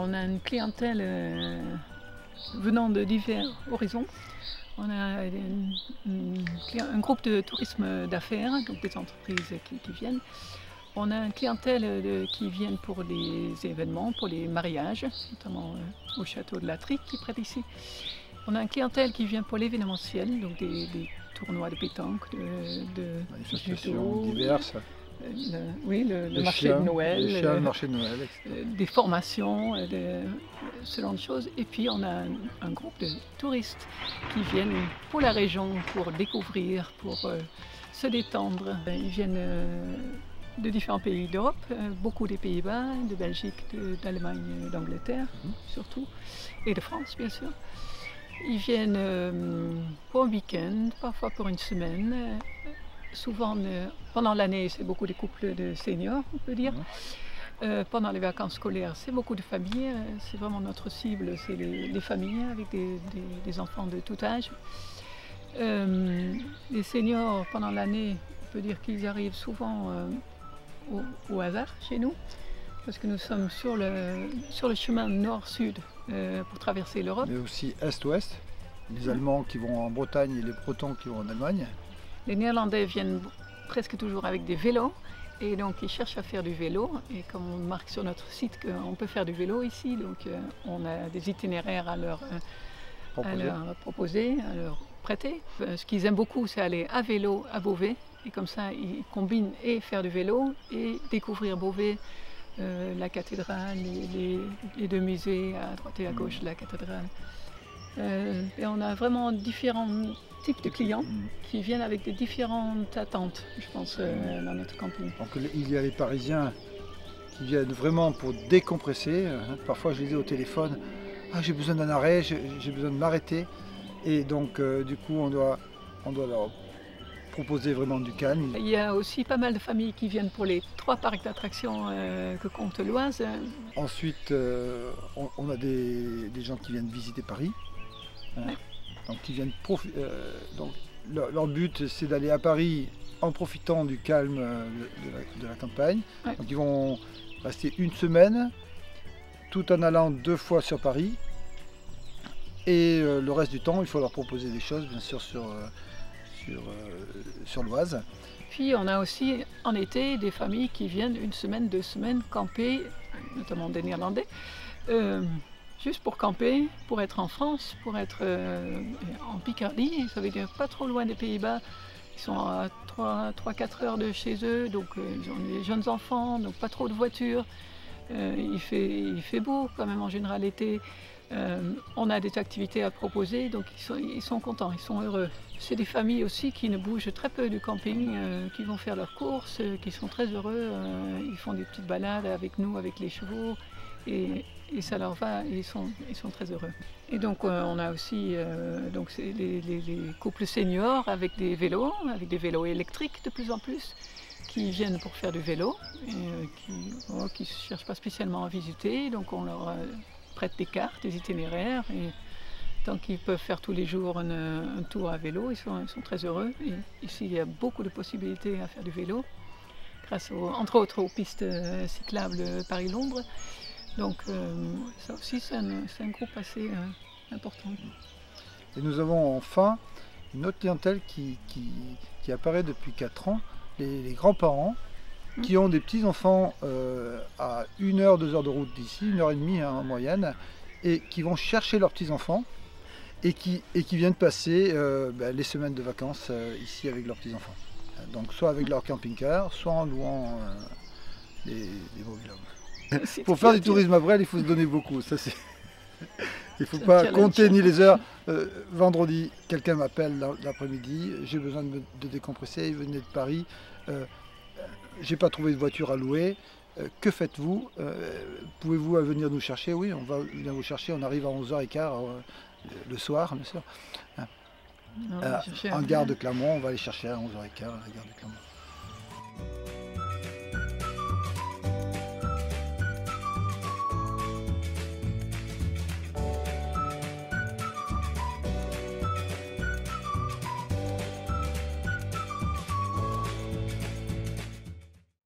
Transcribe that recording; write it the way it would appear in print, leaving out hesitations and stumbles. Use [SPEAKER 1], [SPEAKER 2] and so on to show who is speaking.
[SPEAKER 1] on a une clientèle venant de divers horizons. On a un groupe de tourisme d'affaires, donc des entreprises qui viennent. On a une clientèle qui viennent pour les événements, pour les mariages, notamment au château de la Trique qui est près d'ici. On a une clientèle qui vient pour l'événementiel, donc des tournois de pétanque, de
[SPEAKER 2] manifestations
[SPEAKER 1] judo,
[SPEAKER 2] diverses.
[SPEAKER 1] Le marché de Noël,
[SPEAKER 2] le marché de Noël,
[SPEAKER 1] des formations, ce genre de choses. Et puis on a un groupe de touristes qui viennent pour la région, pour découvrir, pour se détendre. Ils viennent de différents pays d'Europe, beaucoup des Pays-Bas, de Belgique, d'Allemagne, d'Angleterre surtout, et de France bien sûr. Ils viennent pour un week-end, parfois pour une semaine. Souvent, pendant l'année, c'est beaucoup des couples de seniors, on peut dire. Pendant les vacances scolaires, c'est beaucoup de familles. C'est vraiment notre cible, c'est les familles avec des enfants de tout âge. Les seniors, pendant l'année, on peut dire qu'ils arrivent souvent au hasard chez nous, parce que nous sommes sur le chemin nord-sud pour traverser l'Europe.
[SPEAKER 2] Mais aussi est-ouest, les Allemands qui vont en Bretagne et les Bretons qui vont en Allemagne.
[SPEAKER 1] Les Néerlandais viennent presque toujours avec des vélos et donc ils cherchent à faire du vélo. Et comme on marque sur notre site qu'on peut faire du vélo ici, donc on a des itinéraires à leur proposer, à leur prêter. Ce qu'ils aiment beaucoup, c'est aller à vélo à Beauvais. Et comme ça, ils combinent et faire du vélo et découvrir Beauvais, la cathédrale, les deux musées à droite et à gauche de la cathédrale. Et on a vraiment différents types de clients qui viennent avec des différentes attentes, je pense, dans notre camping.
[SPEAKER 2] Donc il y a les Parisiens qui viennent vraiment pour décompresser. Parfois je les ai au téléphone, j'ai besoin d'un arrêt, j'ai besoin de m'arrêter. Et donc du coup on doit leur proposer vraiment du calme.
[SPEAKER 1] Il y a aussi pas mal de familles qui viennent pour les 3 parcs d'attractions que compte l'Oise.
[SPEAKER 2] Ensuite on a des gens qui viennent visiter Paris.
[SPEAKER 1] Ouais.
[SPEAKER 2] Donc, ils viennent donc leur but c'est d'aller à Paris en profitant du calme de la campagne.
[SPEAKER 1] Ouais.
[SPEAKER 2] Donc ils vont rester une semaine tout en allant 2 fois sur Paris. Et le reste du temps il faut leur proposer des choses bien sûr sur l'Oise.
[SPEAKER 1] Puis on a aussi en été des familles qui viennent 1 semaine, 2 semaines camper, notamment des Néerlandais. Juste pour camper, pour être en France, pour être en Picardie, ça veut dire pas trop loin des Pays-Bas. Ils sont à 3-4 heures de chez eux, donc ils ont des jeunes enfants, donc pas trop de voitures. Il fait beau quand même en général l'été. On a des activités à proposer, donc ils sont contents, ils sont heureux. C'est des familles aussi qui ne bougent très peu du camping, qui vont faire leurs courses, qui sont très heureux. Ils font des petites balades avec nous, avec les chevaux. Et ça leur va, et ils sont très heureux. Et donc on a aussi les couples seniors avec des vélos électriques de plus en plus, qui viennent pour faire du vélo, et qui ne cherchent pas spécialement à visiter, donc on leur prête des cartes, des itinéraires, et tant qu'ils peuvent faire tous les jours un tour à vélo, ils sont très heureux. Et ici il y a beaucoup de possibilités à faire du vélo, grâce entre autres aux pistes cyclables Paris-Londres. Donc ça aussi c'est un groupe assez important.
[SPEAKER 2] Et nous avons enfin une autre clientèle qui apparaît depuis 4 ans, les grands-parents qui ont des petits-enfants à 1 heure, 2 heures de route d'ici, 1h30 en moyenne, et qui vont chercher leurs petits-enfants et qui viennent passer les semaines de vacances ici avec leurs petits-enfants. Donc soit avec leur camping-car, soit en louant des mobil-homes. Pour faire du tourisme à Bresles, il faut se donner beaucoup. Ça, il ne faut pas compter ni les heures. Vendredi, quelqu'un m'appelle l'après-midi, j'ai besoin de décompresser, il venait de Paris, j'ai pas trouvé de voiture à louer, que faites-vous? Pouvez-vous venir nous chercher? Oui, on va venir vous chercher, on arrive à 11h15 le soir, bien sûr. En gare de Clermont, on va aller chercher à 11h15 à la gare de Clermont.